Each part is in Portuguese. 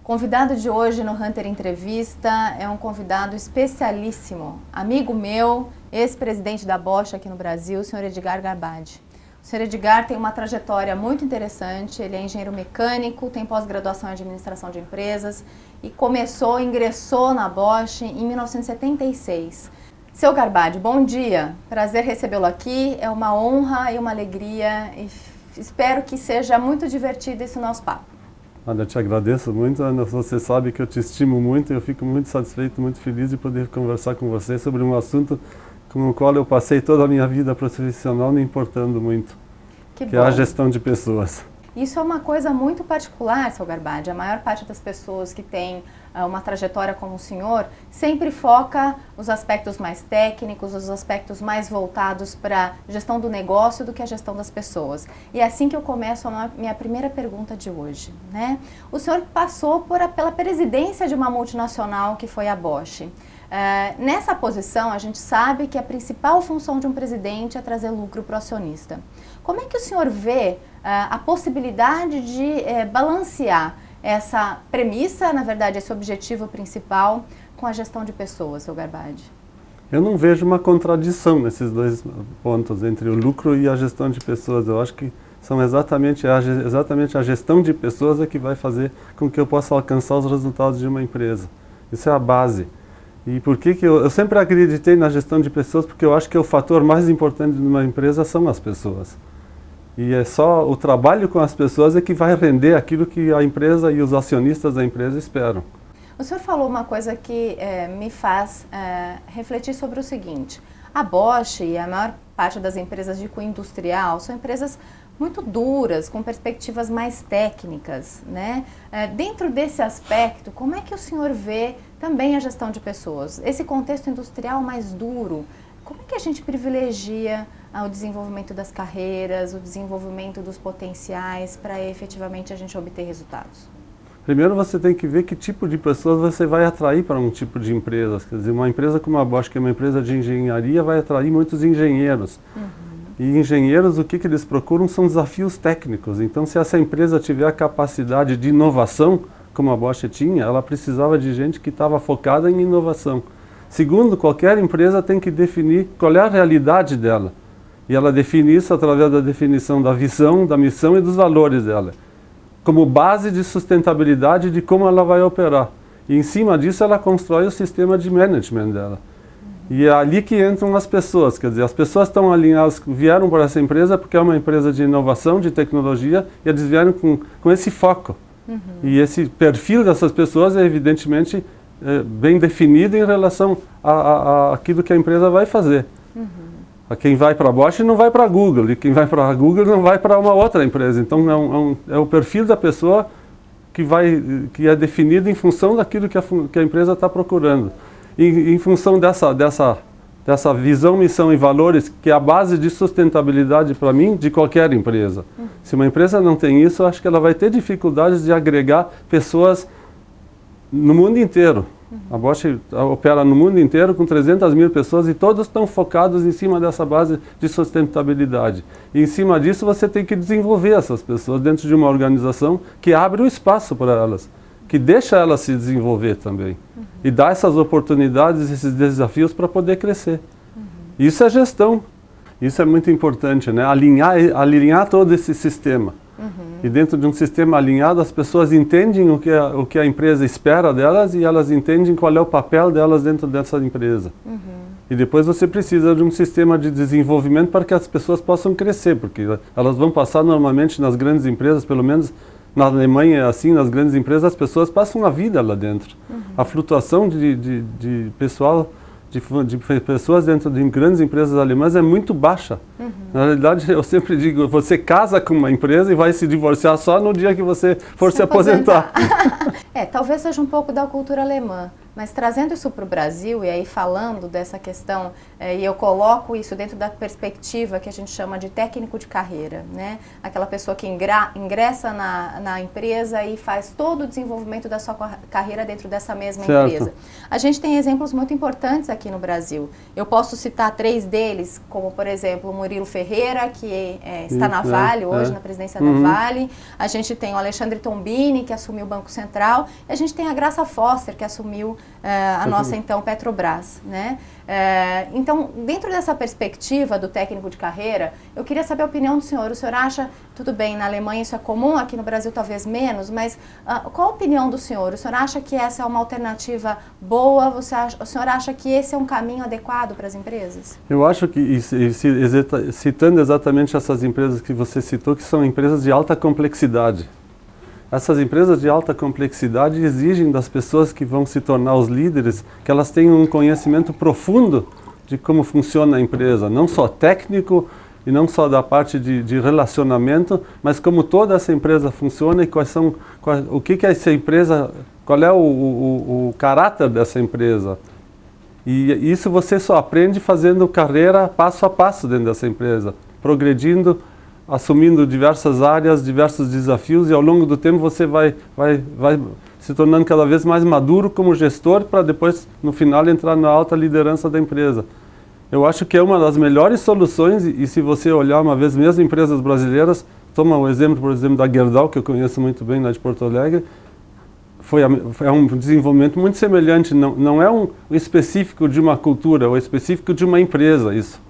Convidado de hoje no Hunter Entrevista é um convidado especialíssimo, amigo meu, ex-presidente da Bosch aqui no Brasil, o senhor Edgar Garbade. O senhor Edgar tem uma trajetória muito interessante, ele é engenheiro mecânico, tem pós-graduação em administração de empresas e ingressou na Bosch em 1976. Seu Garbade, bom dia, prazer recebê-lo aqui, é uma honra e uma alegria e espero que seja muito divertido esse nosso papo. Olha, eu te agradeço muito, Ana. Você sabe que eu te estimo muito e eu fico muito satisfeito, muito feliz de poder conversar com você sobre um assunto com o qual eu passei toda a minha vida profissional me importando muito, que é a gestão de pessoas. Isso é uma coisa muito particular, seu Garbade. A maior parte das pessoas que tem uma trajetória como o senhor sempre foca os aspectos mais técnicos, os aspectos mais voltados para a gestão do negócio do que a gestão das pessoas. E é assim que eu começo a minha primeira pergunta de hoje, né? O senhor passou pela presidência de uma multinacional que foi a Bosch. Nessa posição, a gente sabe que a principal função de um presidente é trazer lucro para o acionista. Como é que o senhor vê a possibilidade de balancear essa premissa, na verdade, esse objetivo principal, com a gestão de pessoas, seu Garbade? Eu não vejo uma contradição nesses dois pontos, entre o lucro e a gestão de pessoas. Eu acho que são exatamente a gestão de pessoas é que vai fazer com que eu possa alcançar os resultados de uma empresa. Isso é a base. E por que eu sempre acreditei na gestão de pessoas? Porque eu acho que o fator mais importante de uma empresa são as pessoas. E é só o trabalho com as pessoas é que vai render aquilo que a empresa e os acionistas da empresa esperam. O senhor falou uma coisa que me faz refletir sobre o seguinte. A Bosch e a maior parte das empresas de cunho industrial são empresas muito duras, com perspectivas mais técnicas, né? Dentro desse aspecto, como é que o senhor vê também a gestão de pessoas? Esse contexto industrial mais duro, como é que a gente privilegia o desenvolvimento das carreiras, o desenvolvimento dos potenciais para efetivamente a gente obter resultados? Primeiro você tem que ver que tipo de pessoas você vai atrair para um tipo de empresa. Quer dizer, uma empresa como a Bosch, que é uma empresa de engenharia, vai atrair muitos engenheiros. E engenheiros, o que eles procuram são desafios técnicos. Então, se essa empresa tiver a capacidade de inovação, como a Bosch tinha, ela precisava de gente que estava focada em inovação. Segundo, qualquer empresa tem que definir qual é a realidade dela. E ela define isso através da definição da visão, da missão e dos valores dela, como base de sustentabilidade de como ela vai operar. E em cima disso ela constrói o sistema de management dela. E é ali que entram as pessoas, quer dizer, as pessoas estão alinhadas, vieram para essa empresa porque é uma empresa de inovação, de tecnologia, e eles vieram com esse foco. E esse perfil dessas pessoas é evidentemente bem definido em relação a aquilo que a empresa vai fazer. Quem vai para a Bosch não vai para a Google, e quem vai para a Google não vai para uma outra empresa. Então é o perfil da pessoa que é definido em função daquilo que a empresa está procurando. E em função dessa visão, missão e valores, que é a base de sustentabilidade para mim de qualquer empresa. Se uma empresa não tem isso, eu acho que ela vai ter dificuldades de agregar pessoas no mundo inteiro. A Bosch opera no mundo inteiro com 300 mil pessoas e todos estão focados em cima dessa base de sustentabilidade. E em cima disso você tem que desenvolver essas pessoas dentro de uma organização que abre o espaço para elas, que deixa elas se desenvolver também. E dá essas oportunidades, esses desafios para poder crescer. Isso é gestão. Isso é muito importante, né? Alinhar todo esse sistema. E dentro de um sistema alinhado, as pessoas entendem o que a empresa espera delas e elas entendem qual é o papel delas dentro dessa empresa. E depois você precisa de um sistema de desenvolvimento para que as pessoas possam crescer, porque elas vão passar normalmente nas grandes empresas, pelo menos na Alemanha é assim, nas grandes empresas as pessoas passam a vida lá dentro. A flutuação de pessoal, de pessoas dentro de grandes empresas alemãs é muito baixa. Na realidade, eu sempre digo, você casa com uma empresa e vai se divorciar só no dia que você for se aposentar. Talvez seja um pouco da cultura alemã, mas trazendo isso para o Brasil e aí falando dessa questão e eu coloco isso dentro da perspectiva que a gente chama de técnico de carreira, né? Aquela pessoa que ingressa na empresa e faz todo o desenvolvimento da sua carreira dentro dessa mesma empresa. A gente tem exemplos muito importantes aqui no Brasil. Eu posso citar 3 deles, como por exemplo o Murilo Ferreira, que está na Vale hoje, na presidência da Vale. A gente tem o Alexandre Tombini, que assumiu o Banco Central, e a gente tem a Graça Foster, que assumiu a nossa então Petrobras, né? Então, dentro dessa perspectiva do técnico de carreira, eu queria saber a opinião do senhor. O senhor acha, tudo bem, na Alemanha isso é comum, aqui no Brasil talvez menos, mas qual a opinião do senhor? O senhor acha que essa é uma alternativa boa? O senhor acha que esse é um caminho adequado para as empresas? Eu acho que, citando exatamente essas empresas que você citou, que são empresas de alta complexidade. Essas empresas de alta complexidade exigem das pessoas que vão se tornar os líderes que elas tenham um conhecimento profundo de como funciona a empresa, não só técnico e não só da parte de relacionamento, mas como toda essa empresa funciona e o que é essa empresa, qual é o caráter dessa empresa. E isso você só aprende fazendo carreira passo a passo dentro dessa empresa, progredindo, assumindo diversas áreas, diversos desafios, e ao longo do tempo você vai se tornando cada vez mais maduro como gestor para depois, no final, entrar na alta liderança da empresa. Eu acho que é uma das melhores soluções, e se você olhar uma vez mesmo empresas brasileiras, toma um exemplo, por exemplo, da Gerdau, que eu conheço muito bem, lá de Porto Alegre, é um desenvolvimento muito semelhante, não é um específico de uma cultura, é um específico de uma empresa, isso.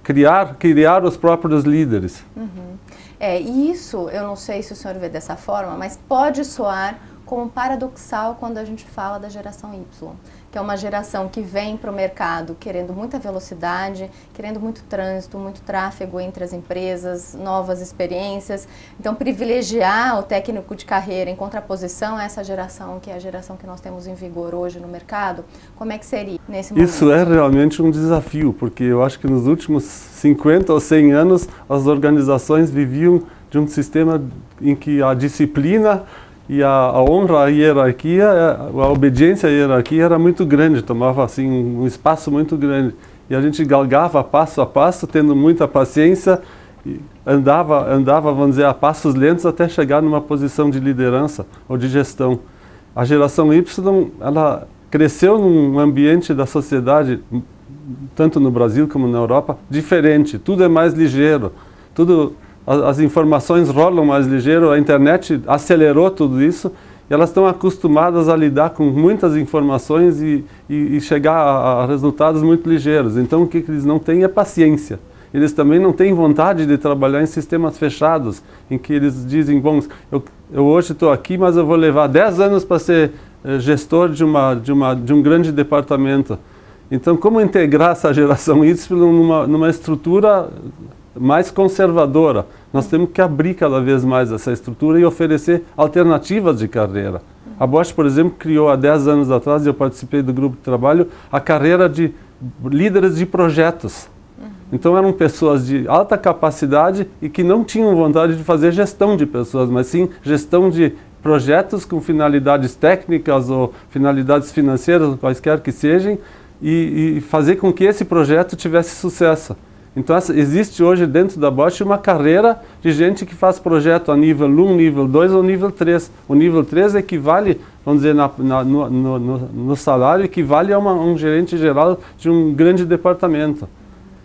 Criar os próprios líderes. E isso, eu não sei se o senhor vê dessa forma, mas pode soar como paradoxal quando a gente fala da geração Y, que é uma geração que vem para o mercado querendo muita velocidade, querendo muito trânsito, muito tráfego entre as empresas, novas experiências. Então, privilegiar o técnico de carreira em contraposição a essa geração, que é a geração que nós temos em vigor hoje no mercado, como é que seria nesse momento? Isso é realmente um desafio, porque eu acho que nos últimos 50 ou 100 anos as organizações viviam de um sistema em que a disciplina e a honra à hierarquia, a obediência à hierarquia era muito grande, tomava assim um espaço muito grande. E a gente galgava passo a passo, tendo muita paciência, e andava, vamos dizer, a passos lentos até chegar numa posição de liderança ou de gestão. A geração Y, ela cresceu num ambiente da sociedade, tanto no Brasil como na Europa, diferente. Tudo é mais ligeiro, as informações rolam mais ligeiro, a internet acelerou tudo isso, e elas estão acostumadas a lidar com muitas informações e chegar a resultados muito ligeiros. Então o que eles não têm é paciência. Eles também não têm vontade de trabalhar em sistemas fechados, em que eles dizem, bom, eu hoje estou aqui, mas eu vou levar 10 anos para ser gestor de um grande departamento. Então, como integrar essa geração Y numa estrutura mais conservadora? Nós temos que abrir cada vez mais essa estrutura e oferecer alternativas de carreira. A Bosch, por exemplo, criou há 10 anos atrás, e eu participei do grupo de trabalho, a carreira de líderes de projetos. Então eram pessoas de alta capacidade e que não tinham vontade de fazer gestão de pessoas, mas sim gestão de projetos com finalidades técnicas ou finalidades financeiras, quaisquer que sejam, e fazer com que esse projeto tivesse sucesso. Então existe hoje dentro da Bosch uma carreira de gente que faz projeto a nível 1, nível 2 ou nível 3. O nível 3 equivale, vamos dizer, no salário, equivale a um gerente geral de um grande departamento.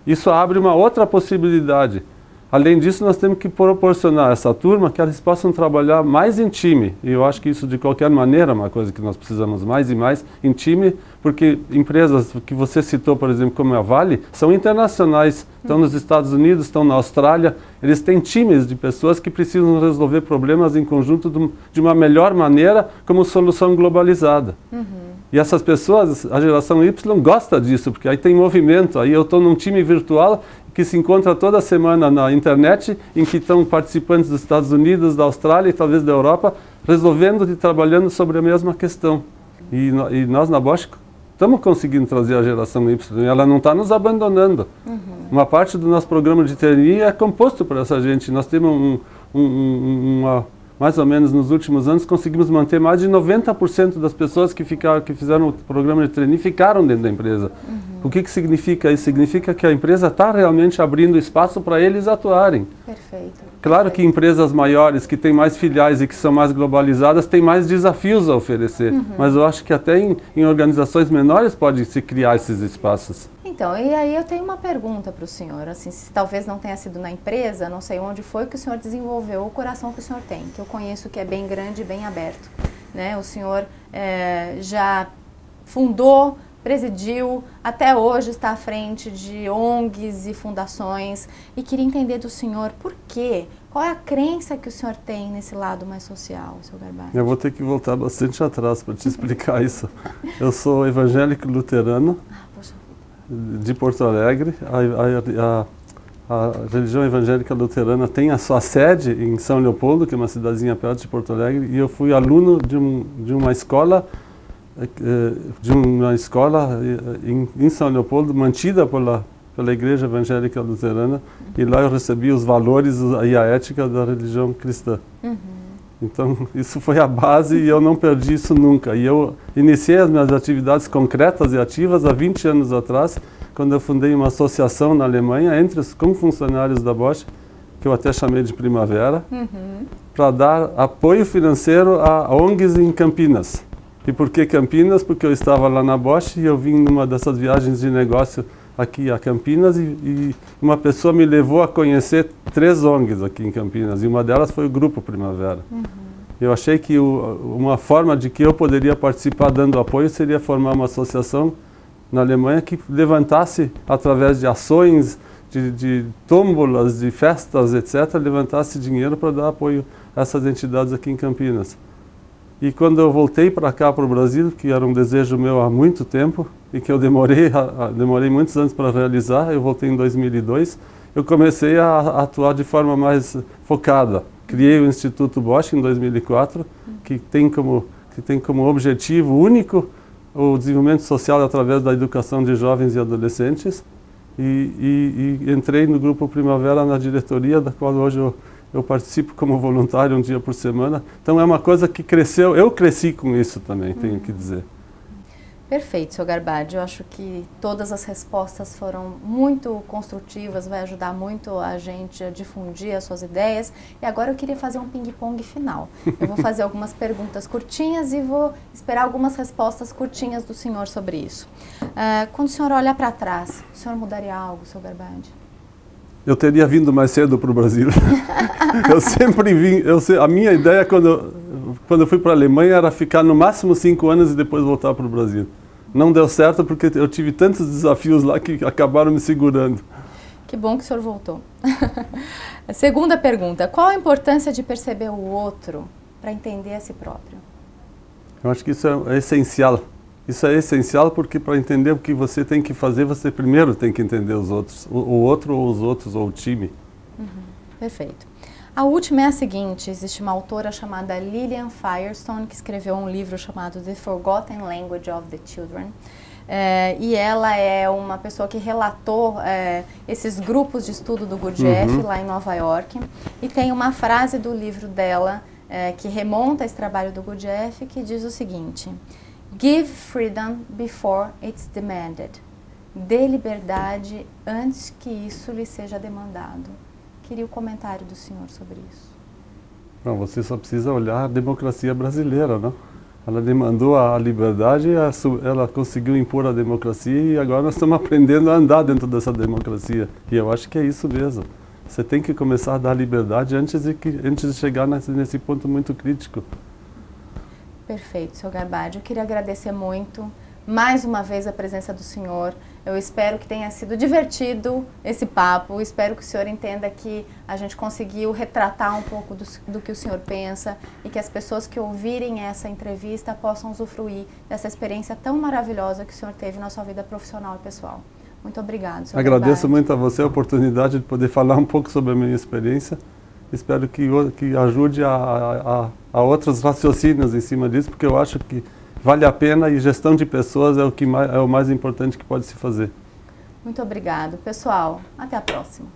Isso abre uma outra possibilidade. Além disso, nós temos que proporcionar a essa turma que eles possam trabalhar mais em time. E eu acho que isso, de qualquer maneira, é uma coisa que nós precisamos mais e mais em time, porque empresas que você citou, por exemplo, como a Vale, são internacionais. Estão nos Estados Unidos, estão na Austrália. Eles têm times de pessoas que precisam resolver problemas em conjunto de uma melhor maneira, como solução globalizada. E essas pessoas, a geração Y, gosta disso, porque aí tem movimento. Aí eu estou num time virtual que se encontra toda semana na internet, em que estão participantes dos Estados Unidos, da Austrália e talvez da Europa, resolvendo e trabalhando sobre a mesma questão. E nós na Bosch estamos conseguindo trazer a geração Y, ela não está nos abandonando. Uma parte do nosso programa de trainee é composto por essa gente. Nós temos mais ou menos nos últimos anos, conseguimos manter mais de 90% das pessoas que fizeram o programa de trainee ficaram dentro da empresa. O que significa isso? Significa que a empresa está realmente abrindo espaço para eles atuarem. Perfeito. Claro que empresas maiores, que têm mais filiais e que são mais globalizadas, têm mais desafios a oferecer. Mas eu acho que até em organizações menores pode se criar esses espaços. Então, e aí eu tenho uma pergunta para o senhor, assim, se talvez não tenha sido na empresa, não sei onde foi que o senhor desenvolveu o coração que o senhor tem, que eu conheço que é bem grande e bem aberto, né? O senhor já fundou, presidiu, até hoje está à frente de ONGs e fundações, e queria entender do senhor por quê, qual é a crença que o senhor tem nesse lado mais social, seu Garbati? Eu vou ter que voltar bastante atrás para te explicar isso. Eu sou evangélico luterano, de Porto Alegre. A religião evangélica luterana tem a sua sede em São Leopoldo, que é uma cidadezinha perto de Porto Alegre, e eu fui aluno de uma escola em São Leopoldo, mantida pela Igreja Evangélica Luterana, e lá eu recebi os valores e a ética da religião cristã. Então, isso foi a base e eu não perdi isso nunca. E eu iniciei as minhas atividades concretas e ativas há 20 anos atrás, quando eu fundei uma associação na Alemanha com funcionários da Bosch, que eu até chamei de Primavera, para dar apoio financeiro a ONGs em Campinas. E por que Campinas? Porque eu estava lá na Bosch e eu vim numa dessas viagens de negócio aqui a Campinas e uma pessoa me levou a conhecer 3 ONGs aqui em Campinas, e uma delas foi o Grupo Primavera. Eu achei que uma forma de que eu poderia participar dando apoio seria formar uma associação na Alemanha que levantasse, através de ações, de tômbolas, de festas, etc., levantasse dinheiro para dar apoio a essas entidades aqui em Campinas. E quando eu voltei para cá, para o Brasil, que era um desejo meu há muito tempo, e que eu demorei muitos anos para realizar, eu voltei em 2002, eu comecei a atuar de forma mais focada. Criei o Instituto Bosch em 2004, que tem como objetivo único o desenvolvimento social através da educação de jovens e adolescentes, e entrei no Grupo Primavera na diretoria, da qual hoje eu participo como voluntário um dia por semana. Então é uma coisa que cresceu, eu cresci com isso também, tenho que dizer. Perfeito, seu Garbati. Eu acho que todas as respostas foram muito construtivas, vai ajudar muito a gente a difundir as suas ideias. E agora eu queria fazer um ping-pong final. Eu vou fazer algumas perguntas curtinhas e vou esperar algumas respostas curtinhas do senhor sobre isso. Quando o senhor olha para trás, o senhor mudaria algo, seu Garbati? Eu teria vindo mais cedo para o Brasil. Eu sempre vim, a minha ideia quando eu fui para a Alemanha era ficar no máximo 5 anos e depois voltar para o Brasil. Não deu certo porque eu tive tantos desafios lá que acabaram me segurando. Que bom que o senhor voltou. A segunda pergunta, qual a importância de perceber o outro para entender a si próprio? Eu acho que isso é essencial. Isso é essencial porque para entender o que você tem que fazer, você primeiro tem que entender os outros, o outro ou os outros, ou o time. Perfeito. A última é a seguinte, existe uma autora chamada Lillian Firestone, que escreveu um livro chamado The Forgotten Language of the Children, e ela é uma pessoa que relatou esses grupos de estudo do Gurdjieff lá em Nova York, e tem uma frase do livro dela que remonta a esse trabalho do Gurdjieff, que diz o seguinte: Give freedom before it's demanded. Dê liberdade antes que isso lhe seja demandado. Queria o comentário do senhor sobre isso. Não, você só precisa olhar a democracia brasileira, não? Ela demandou a liberdade, ela conseguiu impor a democracia e agora nós estamos aprendendo a andar dentro dessa democracia. E eu acho que é isso mesmo. Você tem que começar a dar liberdade antes de chegar nesse ponto muito crítico. Perfeito, seu Garbati. Eu queria agradecer muito, mais uma vez, a presença do senhor. Eu espero que tenha sido divertido esse papo. Espero que o senhor entenda que a gente conseguiu retratar um pouco do que o senhor pensa e que as pessoas que ouvirem essa entrevista possam usufruir dessa experiência tão maravilhosa que o senhor teve na sua vida profissional e pessoal. Muito obrigado, senhor Garbati. Agradeço muito a você a oportunidade de poder falar um pouco sobre a minha experiência. Espero que ajude a outros raciocínios em cima disso, porque eu acho que vale a pena e gestão de pessoas é o mais importante que pode se fazer. Muito obrigado. Pessoal, até a próxima.